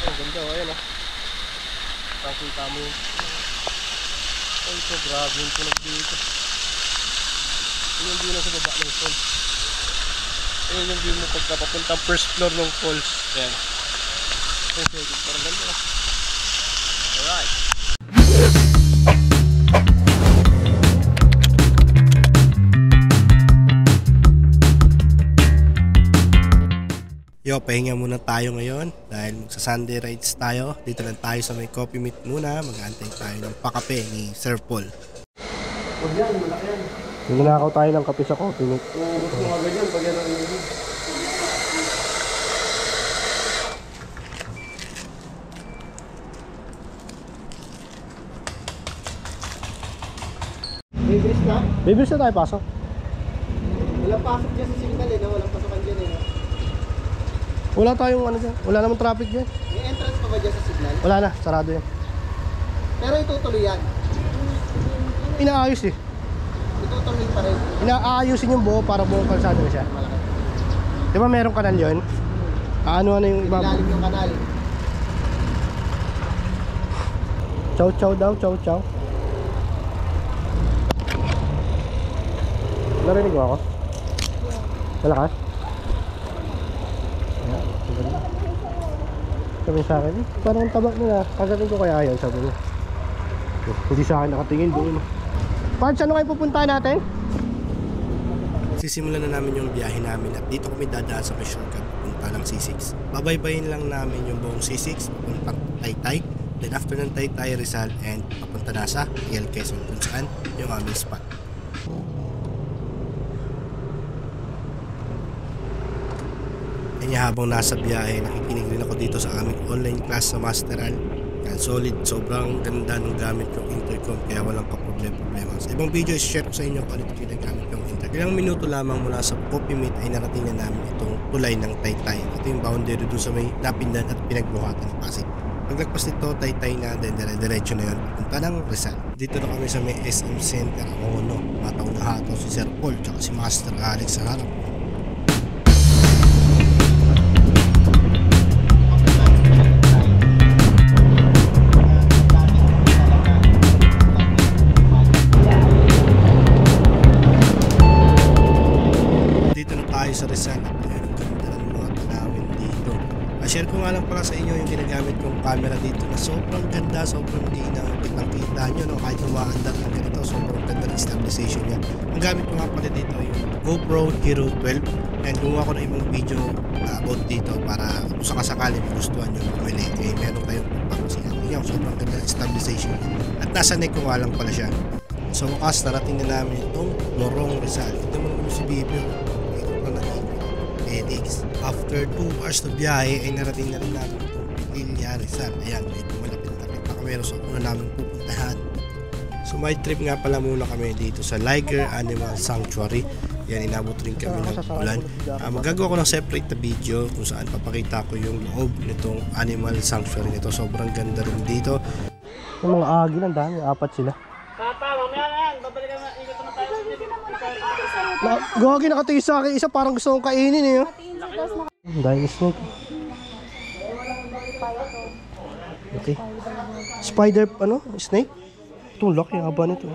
Ang ganda, ayan o. Pakita mo yun. Ay, ito, grabe yung tunog dito. Yun yung view na sa baba ng falls. Ayun yung view mo pagkapapuntang first floor ng falls. Ayan. Ayun, parang ganda o. Alright. Yo, pahinga muna tayo ngayon dahil magsa Sunday rides tayo. Dito lang tayo sa may coffee meet muna. Mag-aantay tayo ng pakape ni Sir Paul. Huwag yan, malaki yan. Nanakaw tayo ng kape sa coffee meet. Gusto mo agad yan, pag yan ang ibig. Bibis na? Bibis na tayo pasok. Walang pasok dyan sa signal eh, no? Walang pasokan dyan eh, no? Wala tayong ano dyan. Wala namang traffic dyan. May entrance pa ba dyan sa signal? Wala na, sarado yan. Pero itutuloy yan. Inaayos eh. Itutuloy pa rin. Inaayusin yung buo para buong kalsada na siya. Malaki. Di ba merong kanal yun? Ano yung iba? Ilalim yung kanal. Chow chow daw, chow chow. Narinig mo ako? Malakas? Sabi sa akin, parang tabak nila. Kagating ko kaya yan, sabi niya. Hindi sa akin nakatingin doon. Parts, ano kayo pupuntahan natin? Sisimulan na namin yung biyahe namin at dito kami dadaan sa may shortcut pupunta ng C6. Babaybayin lang namin yung buong C6 papuntang Taytay. Then after ng Taytay, Rizal and papunta na sa PL Quezon kung saan yung aming spot. Kanya habang nasa biyahe, nakikinig rin ako dito sa aming online class sa Masteral. Yan, solid, sobrang ganda ng gamit yung intercom kaya walang ka-problema. Sa ibang video, share ko sa inyo kung ano ito ginagamit yung intercom. Ilang minuto lamang mula sa coffee meet ay narating na namin itong tulay ng Taytay. Ito yung boundary doon sa may Napindan at pinagbuhatan ng Pasig. Paglagpas nito, Taytay na, then dire-diretso na yun punta ng Rizal. Dito na kami sa may SM Center. Ako no, mataw na hato si Sir Paul at si Master Alex sa harap. Sa Rizal at meron ganda ng mga tanawin dito. Share ko nga lang pala sa inyo yung ginagamit kong camera dito na sobrang ganda, sobrang linaw. Kitang-kita nyo no, kahit umaandar na ganito, sobrang ganda ng stabilization niya. Ang gamit ko nga pala dito yung GoPro Hero 12 and gumawa ko ng ibang video about dito para kung sakasakali gustuhan nyo bumili eh meron kayong pagpapasihan. Yan, sobrang ganda ng stabilization niya. At nasa neck ko nga lang pala siya. So wakas narating na namin itong Morong Rizal. Ito mo naman si Bibio. After 2 hours na biyahe ay narating na rin namin itong Pilya Rizal. Ayan, medyo malapit na kami Pakameros sa una namin pupuntahan. So may trip nga pala muna kami dito sa Liger Animal Sanctuary. Yan, inabot rin kami ng ulan. Magagawa ko ng separate na video kung saan papakita ko yung loob nitong Animal Sanctuary nito. Sobrang ganda rin dito. Yung mga agil, ang dami, 4 sila. Tata, mamaya na yan. Babalikan na, ikot na tayo. Gagi, nakatingin sa akin isa, parang gusto kong kainin eh. Dahil snake. Okay. Spider, ano? Snake? Ito, laki ang haba nito.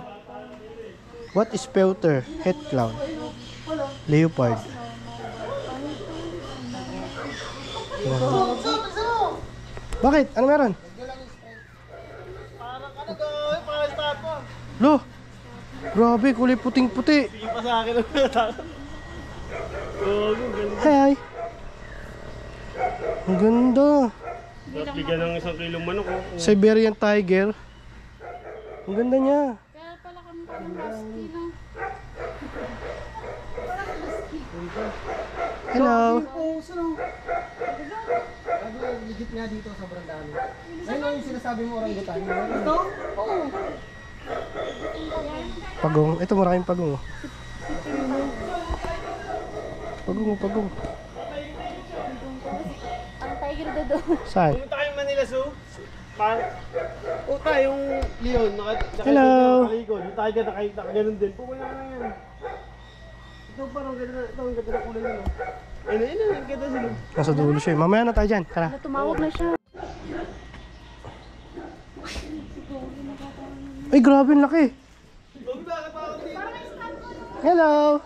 What is pewter? Head clown. Leopard. Bakit? Ano meron? Parang ano to, parang tapo. Lo! Grabe, kulay puting-puti. Sige pa sa akin. Hi! Ang ganda. Bigyan ng 1 kilong manok. Siberian tiger. Ang ganda niya. Kaya pala kami parang husky lang. Hello. Legit nga dito, sobrang dami. Ayun yung sinasabi mo orangutan. Ito? Oo. Pagong. Ito maraming pagong. Pagong. Ang tiger dodo. Saan? Pumunta kayong Manila Zoo. Uta, yung leon. Hello. Nakalikod. Yung tiger nakaganon din. Pupunta na yan. Ito parang ganda. Ito ang ganda na kulay nyo. Ayun, ang ganda sila. Nasa dulo siya. Mamaya na tayo dyan. Tara. Tumawag na siya. Ay, grabe ang laki. Hello.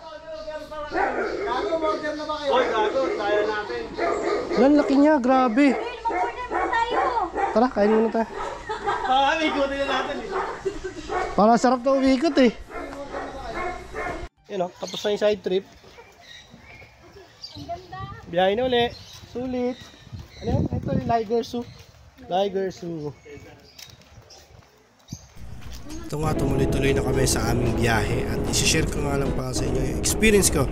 Oy, gago, tayo natin. Ang laki niya, grabe. Tayo! Tara, kain muna tayo. Ikutin na natin eh. Parang sarap na umikot eh. Yun o, tapos na yung side trip. Ang ganda! Biyahe na uli. Sulit. Ano yun? Ito yung Liger Zoo. Liger Zoo. Ito nga, tumuloy-tuloy na kami sa aming biyahe at isi-share ko nga lang pa sa inyo yung experience ko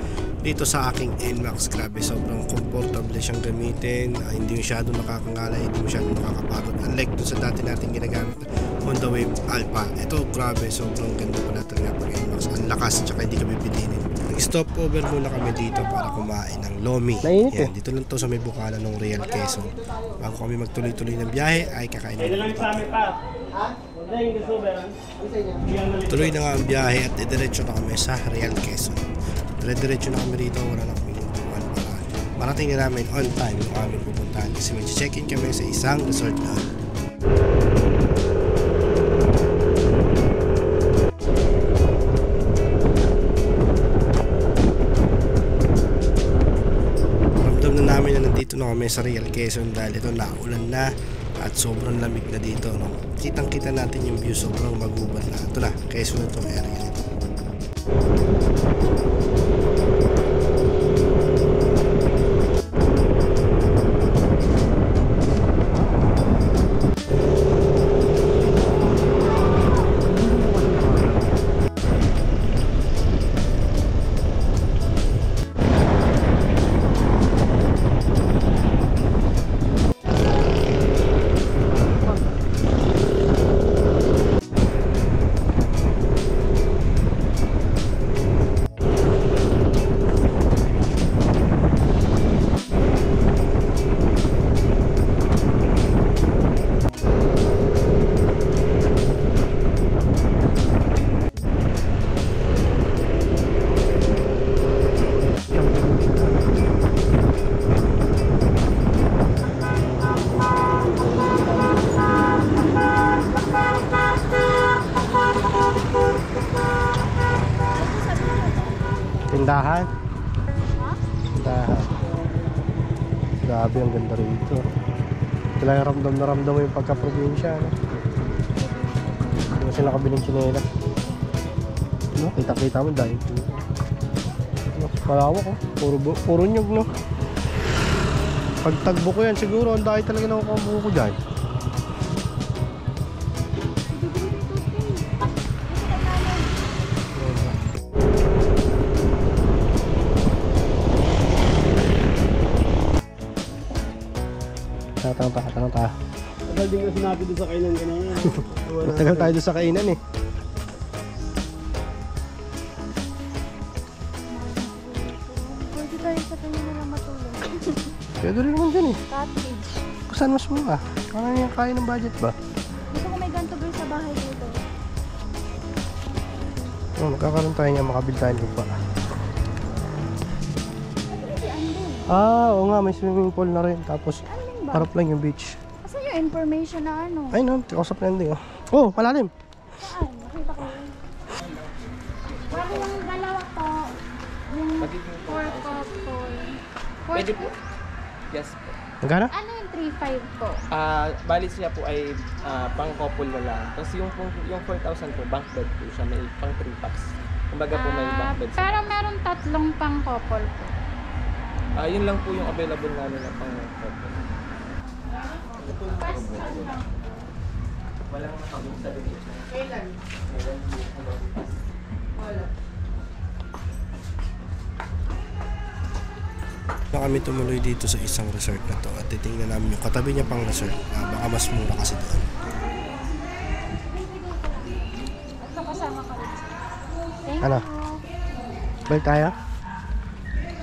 dito sa aking NMAX. Grabe, sobrang comfortable siyang gamitin, hindi masyadong nakakangalay, hindi masyadong nakakapagod, unlike dun sa dati nating ginagamit Honda Wave Alpha. Ito, grabe, sobrang ganda pa natin nga pag NMAX, ang lakas, tsaka hindi kami bidinin. Nag-stop over muna kami dito para kumain ng Lomi. Yan, dito lang to sa may bukana ng Real Quezon. Bago kami magtuloy-tuloy ng biyahe ay kakain Kaya lang sa amin pa. Tuloy na nga ang biyahe at diretso na kami sa Real Quezon. Diretso na kami rito, wala na kami nuntuan para marating na namin on time yung aming pupuntahan kasi mag-check-in kami sa isang resort na. Ramdam na namin na nandito na kami sa Real Quezon dahil ito naulan na at sobrang lamig na dito, no? Kitang kita natin yung view, sobrang magubad na. Ito na, Quezon na itong area nito. Tindahan. Tindahan. Grabe, ang ganda rito. Talagang ramdam na ramdam mo yung pagka-probinsya, no? Hindi kasi nakabiling tsinelas. No, kita-kita mo dahil. Mas palawak, oh. Puro nyug, no? Pagtagbo ko yan siguro, ang dahil talaga nakukuha ko dyan. Tanong ta. Tagal din ko sinabi doon sa kainan kanina. Matagal tayo doon sa kainan eh. Pwede tayo sa kanya na lang matulog. Pwede rin naman dyan eh. Cottage. Kung saan mas mura? Ano yung kaya ng budget ba? Gusto ko may ganito girl sa bahay dito. Oh, magkakaroon tayo nga, makabil tayo ng lupa. Si Andin. Oo nga, may swimming pool na rin. Tapos, Andin ba? harap lang yung beach. Kasi yung information na ano. Ay no, kausap na hindi oh. Oh, malalim. Saan? Nakita ko yun. Bago yung dalawa to, yung 4 couple. Pwede po. Yes po. Magkano? Ano yung 3.5 po? Bali siya po ay pang-couple na lang. Tapos yung 4,000 po, bank bed po siya. May pang 3 packs. Kumbaga po may bank bed siya. Pero meron tatlong pang couple po. Yun lang po yung available namin na pang-couple. Walang nakabog sa bigay. Kailan? Na kami tumuloy dito sa isang resort na to at titingnan namin yung katabi niya pang resort. Baka mas mura kasi doon. Ito kasama ka rin. Thank Ano? you. Balik tayo?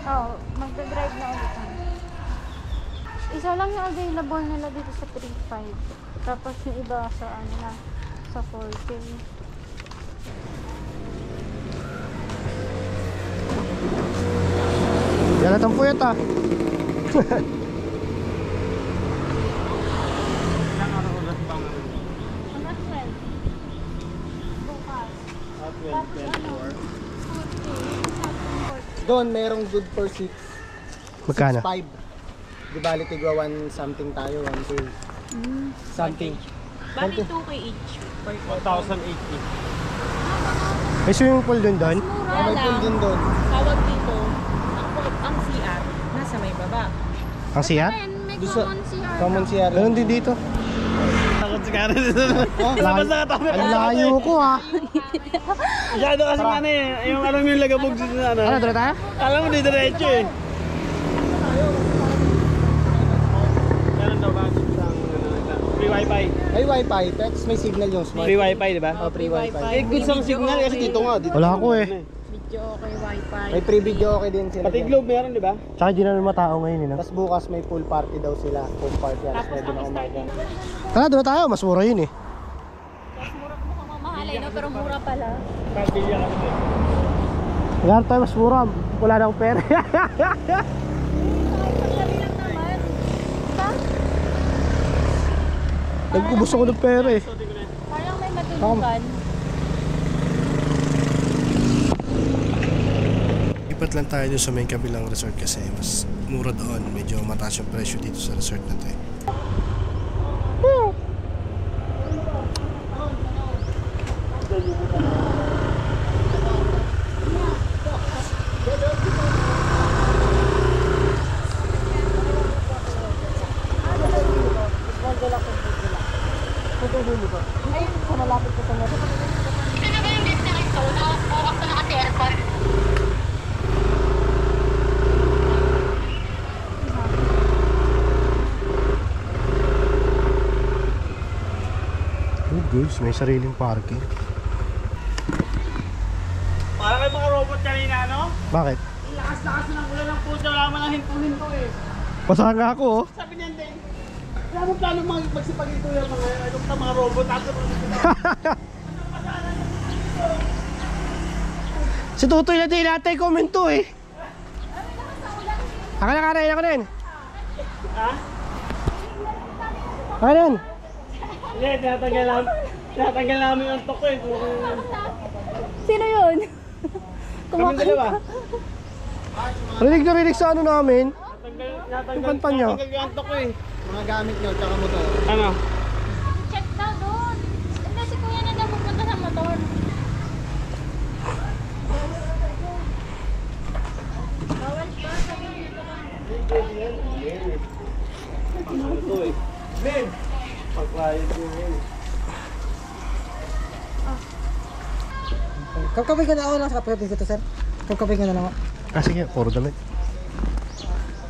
Oo, magdadrive na ulit tayo. Isa lang yung available nila dito sa 3.5. Tapos yung iba sa ano na, sa 4K. Yan at ang puyat ah. Doon, merong good for 6. Magkano? 5. Di bali tigwa 1 something tayo, 1 2. Something. Bali 2K each. 1,080. May swimming pool dun doon? Mura May pool lang. din doon. Tawag dito, ang CR, nasa may baba. Ang CR? May Doon sa common CR. common CR. Ganun din dito. Takot si Karen dito. Labas na katabi. Ang layo ko ha. Masyado kasi ano eh. Yung alam mo yung lagabog dito na ano. Ano, doon tayo? Alam mo di diretso eh. Meron daw ba isang free wifi? May wifi, text may signal yung smart. Free wifi di ba? Oh, free wifi. Eh, good sa signal kasi dito nga. Dito Wala ako eh. Video okay, wifi. May free video okay din sila. Pati dyan. Globe meron di ba? Tsaka di na naman matao ngayon eh. No? Tapos bukas may pool party daw sila. Pool party alas 9 na umaga. Tara, doon tayo. Mas mura yun eh. Mukhang mamahalay no, pero mura pala. Pagbilya kami din. Magkano tayo mas mura. Wala na akong pera. Nag-ubos ako ng pera eh. Parang may matulugan. Lipat lang tayo doon sa may kabilang resort kasi mas mura doon. Medyo mataas yung presyo dito sa resort na to eh. Oh guys, may sariling parking. Para kayo mga robot kanina no? Bakit? Lakas-lakas ng ulan ng puto. Wala man lang hinto-hinto eh. Pasahan nga ako oh. Sabi niyan din. Kaya mo plano magsipag ito yung mga robot. Tapos Si Tutoy na din natin komento eh. Ako na karin, ako na yun. Ha? Ako na yun. Hindi, tinatanggal namin yung tok eh. Sino yun? Kami dalawa. Rinig na rinig sa ano namin. Yung panpan nyo. Tinatanggal yung tok eh. Mga gamit nyo, tsaka motor. Ano? Check daw doon. Hindi, si kuya na daw pupunta sa motor. Bawal ba? Ano to eh? Ben! Pagkayad ko yun. Kapkapay ko na ako lang sa kapkapay ko to, sir. Kapkapay ko na lang ako. Ah sige, puro damit.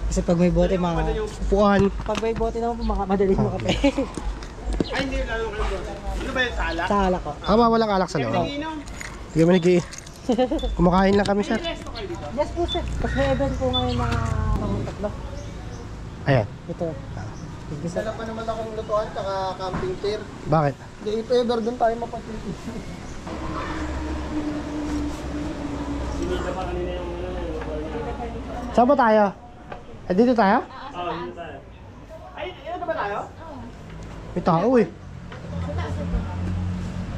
Kasi pag may bote, mga... Upuan. Pag may bote naman po, madali mo kape. Ay, hindi lalo kayo bro. Ano ba yung sala? Sa alak ko. Ama, walang alak sa loob. Inom. Hindi kami nag Kumakain lang kami, sir. Yes po, sir. Tapos may event po ngayon mga tatlo. Ayan. Ito. Sala pa naman akong lutuan, tsaka camping chair. Bakit? Hindi, if ever doon tayo mapatili. Sinita pa kanina yung Saan ba tayo? Eh, dito tayo? Oo, dito tayo. Ay, ano ba tayo? May tao eh.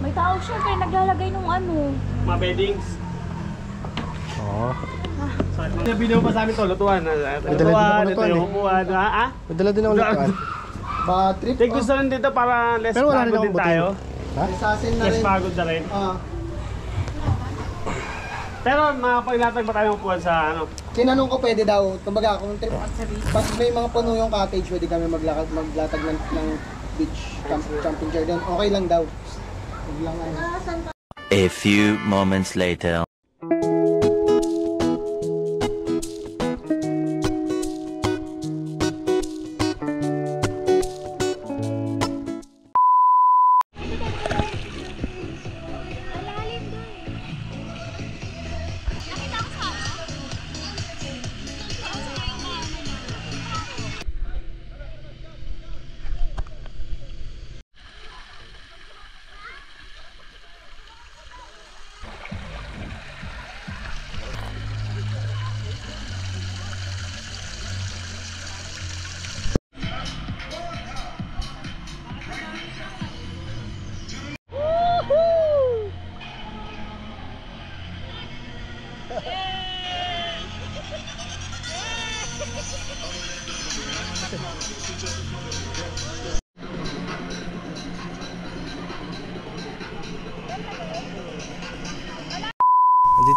May tao siya kaya naglalagay nung ano. Mga beddings. Oo. Video pa sa amin to, lutuan. May dala din ako Ito lutuan yung eh. upuan. Ha? May dala din ako lutuan. Baka trip. Take gusto rin dito para less Pero wala rin pagod akong din tayo. Ha? Sa asin na Less rin. pagod na rin. Pero makapaglatag pa tayong upuan sa ano. Tinanong ko pwede daw. Kumbaga kung trip. Pag may mga puno yung cottage, pwede kami maglatag ng beach camping chair doon. Okay lang daw. Huwag lang ano. A few moments later.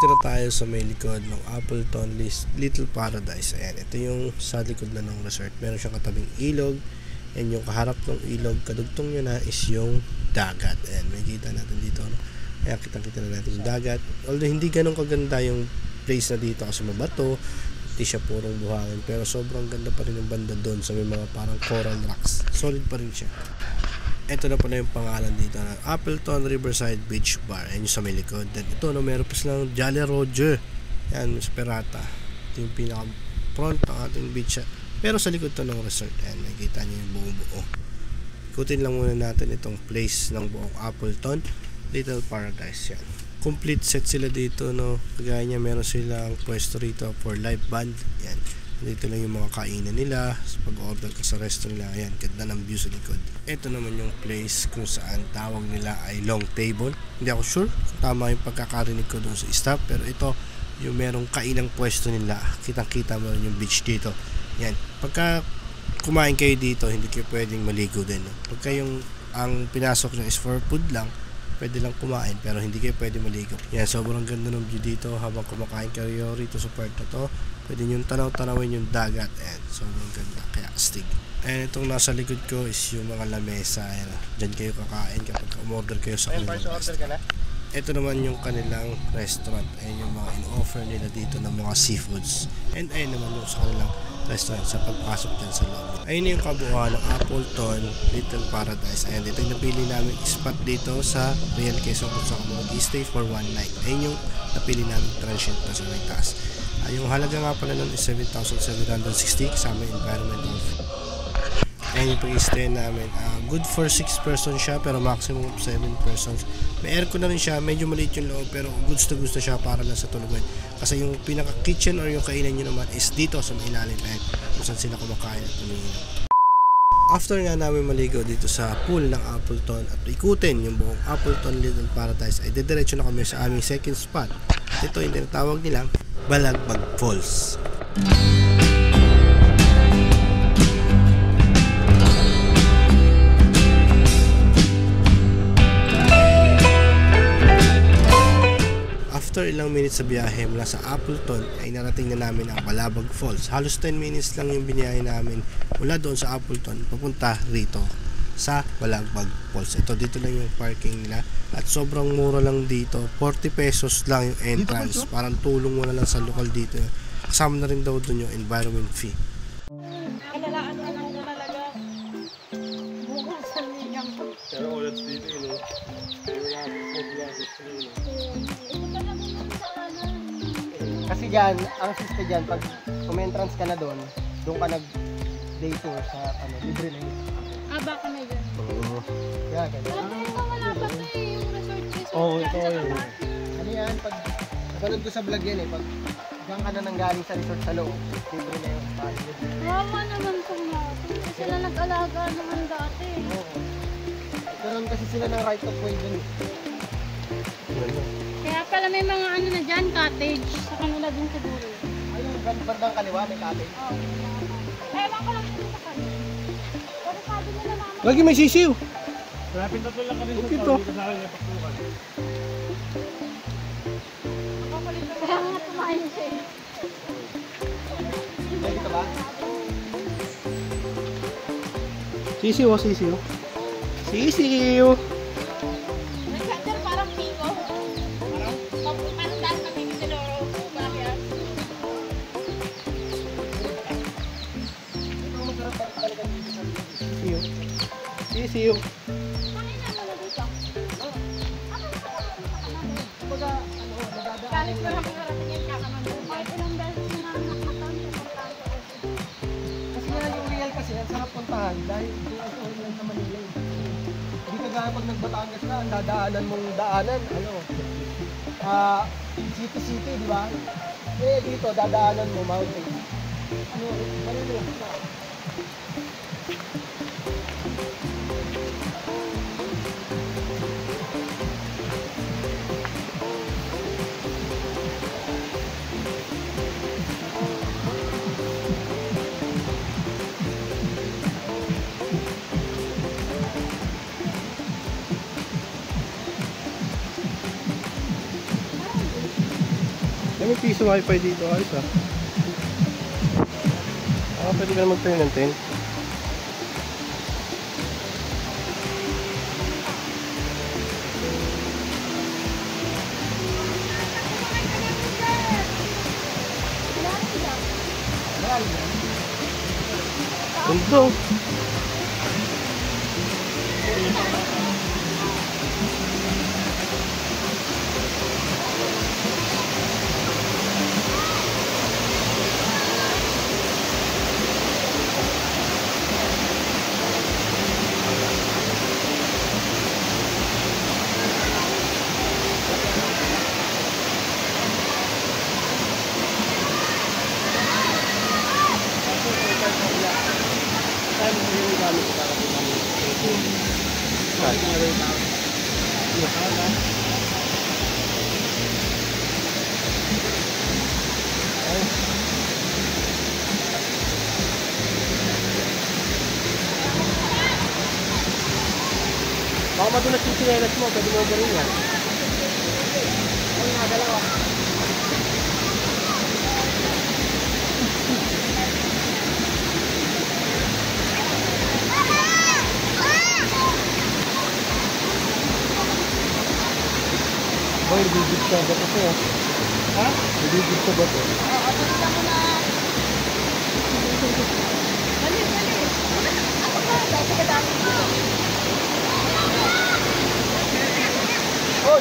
Nandito na tayo sa may likod ng Appleton Little Paradise. Ayan, ito yung sa likod na ng resort. Meron siyang katabing ilog. And yung kaharap ng ilog, kadugtong nyo na is yung dagat. Ayan, may kita natin dito. No? Ayan, kitang-kita na natin yung dagat. Although hindi ganun kaganda yung place na dito kasi mabato. Hindi siya purong buhangin. Pero sobrang ganda pa rin yung banda doon sa may mga parang coral rocks. Solid pa rin siya. Ito na pala yung pangalan dito na Appleton Riverside Beach Bar. Ayan yung sa may likod. Then ito na meron pa silang Jolly Roger. Ayan, Miss Perata. Ito yung pinaka front ng ating beach. Pero sa likod to ng resort. Ayan, nakikita nyo yung buong buo. Ikutin lang muna natin itong place ng buong Appleton Little Paradise. Yan. Complete set sila dito, no. Kagaya niya meron silang pwesto rito for live band. Yan. Dito lang yung mga kainan nila. Pag-order ka sa resto nila, ayan, ganda ng view sa likod. Ito naman yung place kung saan tawag nila ay long table. Hindi ako sure kung tama yung pagkakarinig ko doon sa staff, pero ito yung merong kainang pwesto nila. Kitang-kita mo rin yung beach dito. Yan. Pagka kumain kayo dito, hindi kayo pwedeng maligo din. No? Pagka yung ang pinasok nyo is for food lang, pwede lang kumain pero hindi kayo pwede maligo. Yan, sobrang ganda ng view dito habang kumakain kayo rito sa part na to. Pwede nyo tanaw-tanawin yung dagat. Ayan, sobrang ganda. Kaya astig. Ayan, itong nasa likod ko is yung mga lamesa. Ayan, dyan kayo kakain kapag umorder kayo sa kanilang restaurant. Ito naman yung kanilang restaurant. Ayan yung mga in-offer nila dito ng mga seafoods. And ayan naman yung sa kanilang restaurant sa pagpasok dyan sa lobby. Ayun yung kabuuan ng Appleton Little Paradise. Ayan, ito yung napili namin spot dito sa Real Quezon kung saan kami mag-stay for one night. Ayun yung napili namin transient na sa may taas. Yung halaga nga pala nun is 7,760 kasama yung environmental fee. Ayan yung pag-stay namin. Good for 6 persons siya pero maximum of 7 persons. May aircon na rin siya. Medyo maliit yung loob pero goods to siya para lang sa tulugan. Kasi yung pinaka-kitchen or yung kainan nyo naman is dito sa may ilalim. Ayan kung saan sila kumakain at tumihin. After nga namin maligo dito sa pool ng Appleton at ikutin yung buong Appleton Little Paradise ay dediretso na kami sa aming second spot. Ito yung tinatawag nilang Balagbag Falls. After ilang minutes sa biyahe mula sa Appleton ay narating na namin ang Balagbag Falls. Halos 10 minutes lang yung biniyahe namin mula doon sa Appleton papunta rito sa Balagbag Falls. Ito dito lang yung parking nila at sobrang mura lang dito. 40 pesos lang yung entrance. Parang tulong mo na lang sa lokal dito. Kasama na rin daw doon yung environment fee. Kalalaan ka lang talaga. Bukasan niya. Pero ulit dito yun. Kasi dyan, ang siste dyan, pag kumentrance ka na doon ka nag-day tour sa libre na yun. Baka may ganun. Oo. Kaya ganyan. Ito wala pa to eh, yung resort. Oo, ito yun. Ano yan, pag napanood ko sa vlog yan eh, pag diyan ka na nanggaling sa resort sa loob, libre na yung bahay. Wawa naman itong natin. Kasi sila nag-alaga naman dati. Oo. Karoon kasi sila ng right of way dun. Kaya pala may mga ano na dyan, cottage. Sa kanila din siguro. Ayun, bandang kaliwa, may cottage. Oo. Ewan ko lang dito sa kanila. Pero sabi nila mama. Lagi may sisiw. Malapit na lang kami sa Okay, tao to. dito sa akin na pagtukan. Kaya nga tumayo siya eh. Pwede ka ba? Sisiw o sisiw. Sisiw. Nagkandar parang pingo. Parang dahil magiging siloro. Bakit? Ito ang masarap talaga dito sa Sisiw. Sisiw. Kain na naman dito. Kumbaga, nagdadaan. Galing ko lang karating yung kakamando. Kahit ilang beses na nakakataon sa pagkakataon. Kasi nga yung real kasi, ang sarap puntahan dahil doon sa Orlan sa Manila. Hindi ka gaya pag nagbatangas ka, ang dadaanan mong daanan, city, di ba? Eh, dito, dadaanan mo, mountain. Manila. piso wifi dito. Ayos ah. Pwede ka na mag-turn ng 10. Ganda. Baka madulas yung sinelas mo, pwede mo ba rin yan? Ay, dalawa. Boy, bibig sa ba ito eh? Ha? Bibig sa ba ito? Oo, basta mo na. Bali. Ako ba? Dati ka dami dito. Hoy!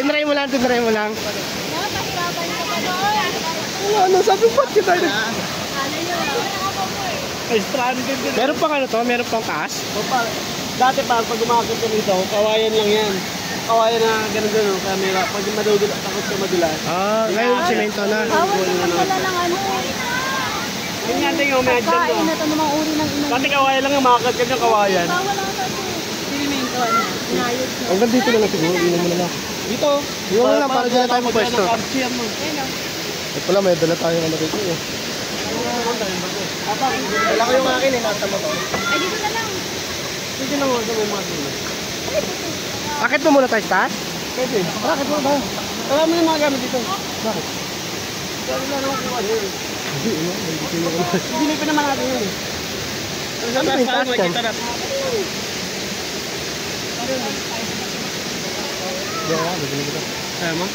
Tinry mo lang. Napahirapan ka pa doon. Ano, sabi mo ba't kita? Ano yun? Ay, stranded din. Meron pang ano to? Meron pang taas? Dati pag umakit ka dito, kawayan lang yan. Kawayan na ganun-ganun. Kaya may pag madudulas, takot ka madulas. Ah, ngayon simento na. Bawal naman pala ng ano. Yun nga din yung medyo Kain doon. na ito namang uri ng ina. Dati kawayan lang yung makakit ka ng kawayan. Bawal lang ito. Silimento na. Inayos na. Hanggang dito na lang siguro. Inom mo na lang. Dito. Iwan mo lang para dyan tayo magpwesto. Ayun o. Eh pala, may dala tayong ano rito eh. Wala ko yung akin eh, nasa motor. Ay, dito na lang. Pwede lang ako sa mga dito. Akit mo muna tayo sa taas? Pwede. Bakit mo ba? Wala mo na yung mga gamit dito. Bakit? Wala na ako kuha yun. Hindi, ano? Hindi ko naman. Bili pa naman natin yun. Ano ba yung taas dyan? Hindi, wala. Maganda kita. Kaya mo?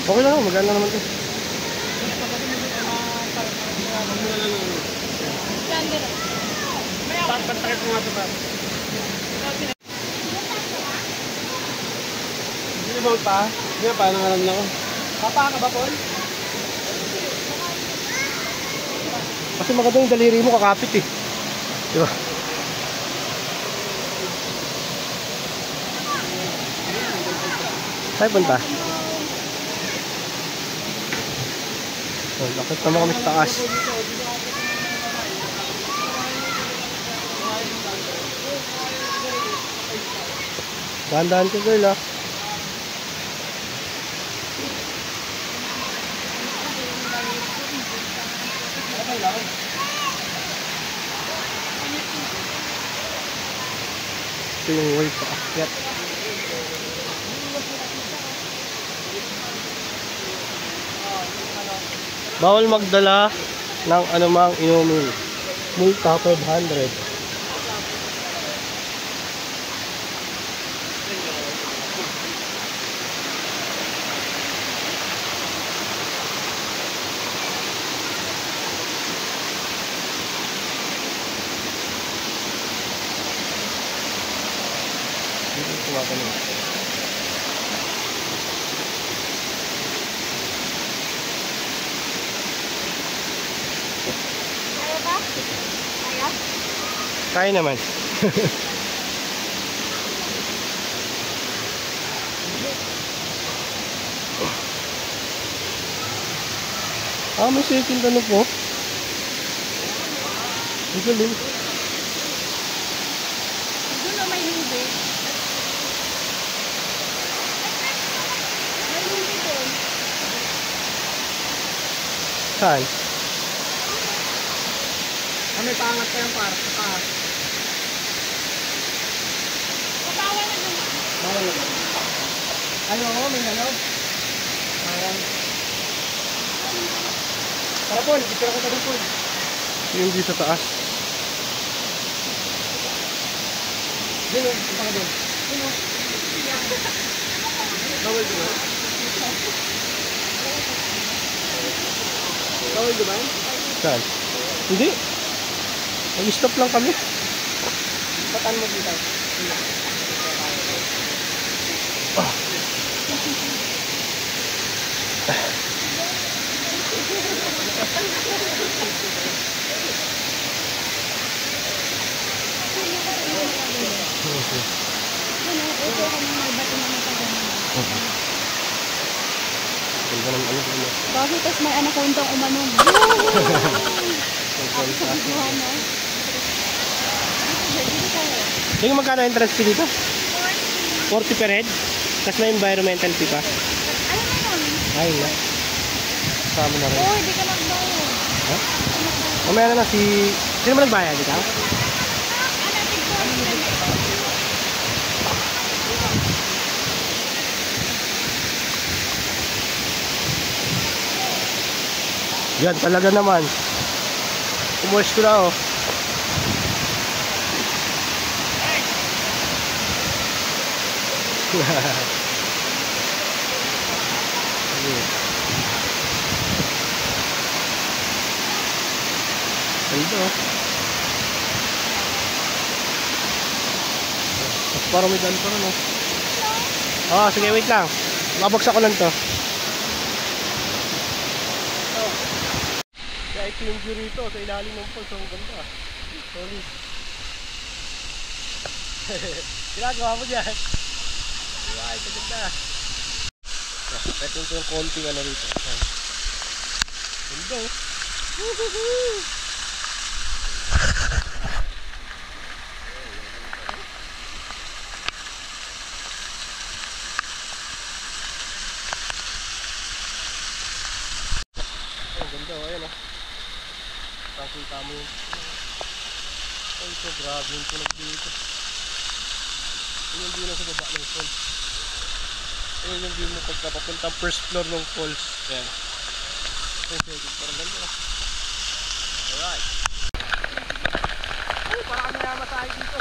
Okay lang, maganda naman ito. Pagpatakit mo nga ito pa. Hindi ba pa? Hindi pa, nangalan na ako. Papa ka ba, Paul? Kasi maganda yung daliri mo kakapit eh. Diba? Saan punta? Oh, bakit naman kami sa taas? Dahan-dahan ko girl ah. Ito yung way pa akyat. Bawal magdala ng anumang inumin. Multa 500. Kaya ba? Kaya? Kaya naman. May second ano po. Ang galing. Doon na may lubi. May lubi doon. Saan? May pangat pa yung para sa taas. Bawal na. Ano ako, may ano? Parang... Tara Paul, picture ko sa doon Paul. Yung dito sa taas. Dino, punta ka doon. Dino. Bawal di ba? Bawal di ba? Saan? Hindi. Nag-stop lang kami. Batan mo dito. Ganda ng ano dito. Bakit? Tapos may anak ko yung umanom. Ako sa biguhan, no? Yung magkano entrance fee dito? 40 per head. Tapos may environmental fee pa. Ano na yun? Ay, na. Kasama na rin. Oo, hindi ka nagbayad. Ha? Mamaya na si... Sino mo nagbayad? Ikaw? Yan, talaga naman. Umuwas ko na, oh. Ganda, oh. Mas parang may daan pa rin, oh. Oh, sige, wait lang. Mabagsak ko lang to. Kaya ito yung view rito sa ilalim ng falls. Ang ganda. Solid. Ginagawa mo dyan. Ay, ganda. Ito yung konting ano rito. Ganda, oh. Woohoo! Ganda, oh, ayan, oh. Pakita mo yun. Ay, so grabe yung tunog dito. Yun yung view na sa baba ng falls. Ayun yung view mo pagka papuntang first floor ng falls. Ayan. Okay, parang ganda, oh. Alright. Ay, parang kami namatay dito.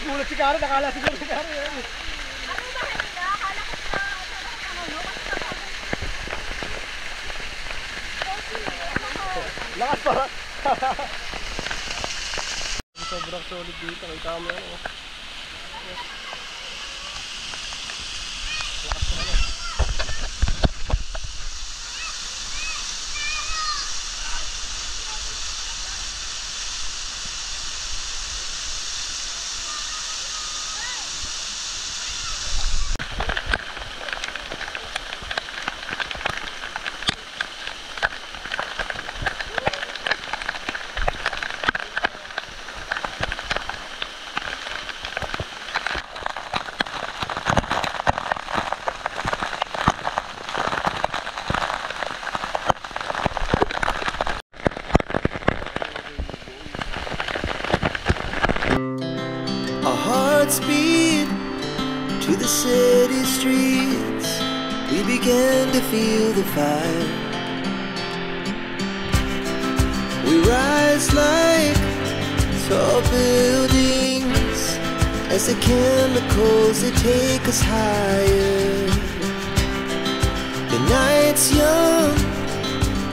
Nagulat si Karen, nakala siguro si Karen. Ano ba hindi? Akala ko na lakas pa. Sobrang solid dito, kita mo yan, oh. Lakas pa yan. Our hearts beat to the city streets. We began to feel the fire. We rise like tall buildings as the chemicals they take us higher. The night's young,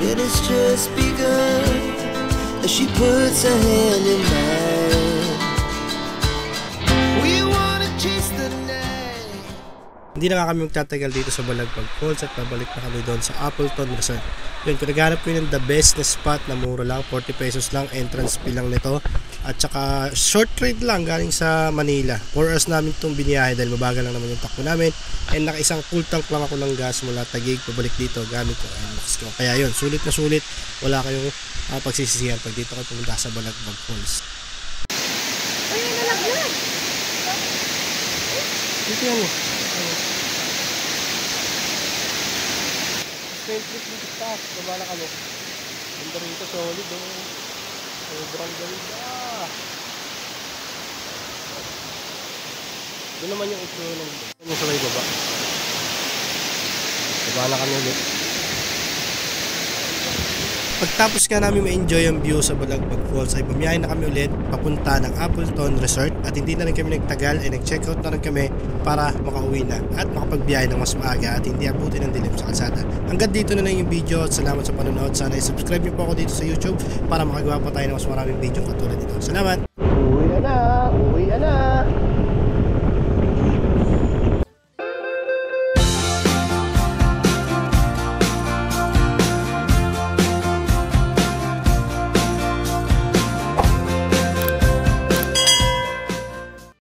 it has just begun as she puts her hand in mine. Hindi na nga kami magtatagal dito sa Balagbag Falls at babalik na kami doon sa Appleton Resort. Yun, kung naghanap ko yun ng the best na spot na mura lang, 40 pesos lang, entrance fee lang nito. At saka short ride lang galing sa Manila. 4 hours namin itong biniyahe dahil mabagal lang naman yung takbo namin. And naka-isang full tank lang ako ng gas mula Taguig pabalik dito gamit ko NMAX ko. Kaya yun, sulit na sulit. Wala kayong pagsisisihan pag dito kayo pumunta sa Balagbag Falls. Ay, nalagyan! Dito yan, yung trip dito sa taas. Baba na kami. Ganda rito, solid oh. Sobrang ganda. Doon naman yung intro ng yung sa may baba. Baba na kami ulit. Pagtapos nga namin ma-enjoy ang view sa Balagbag Falls ay bumiyahe na kami ulit papunta ng Appleton Resort at hindi na rin kami nagtagal ay nag-checkout na rin kami para makauwi na at makapagbiyahe ng mas maaga at hindi abutin ng dilim sa kalsada. Hanggang dito na lang yung video at salamat sa panonood. Sana i-subscribe niyo po ako dito sa YouTube para makagawa pa tayo ng mas maraming video katulad nito. Salamat! Uwi na! Uwi na!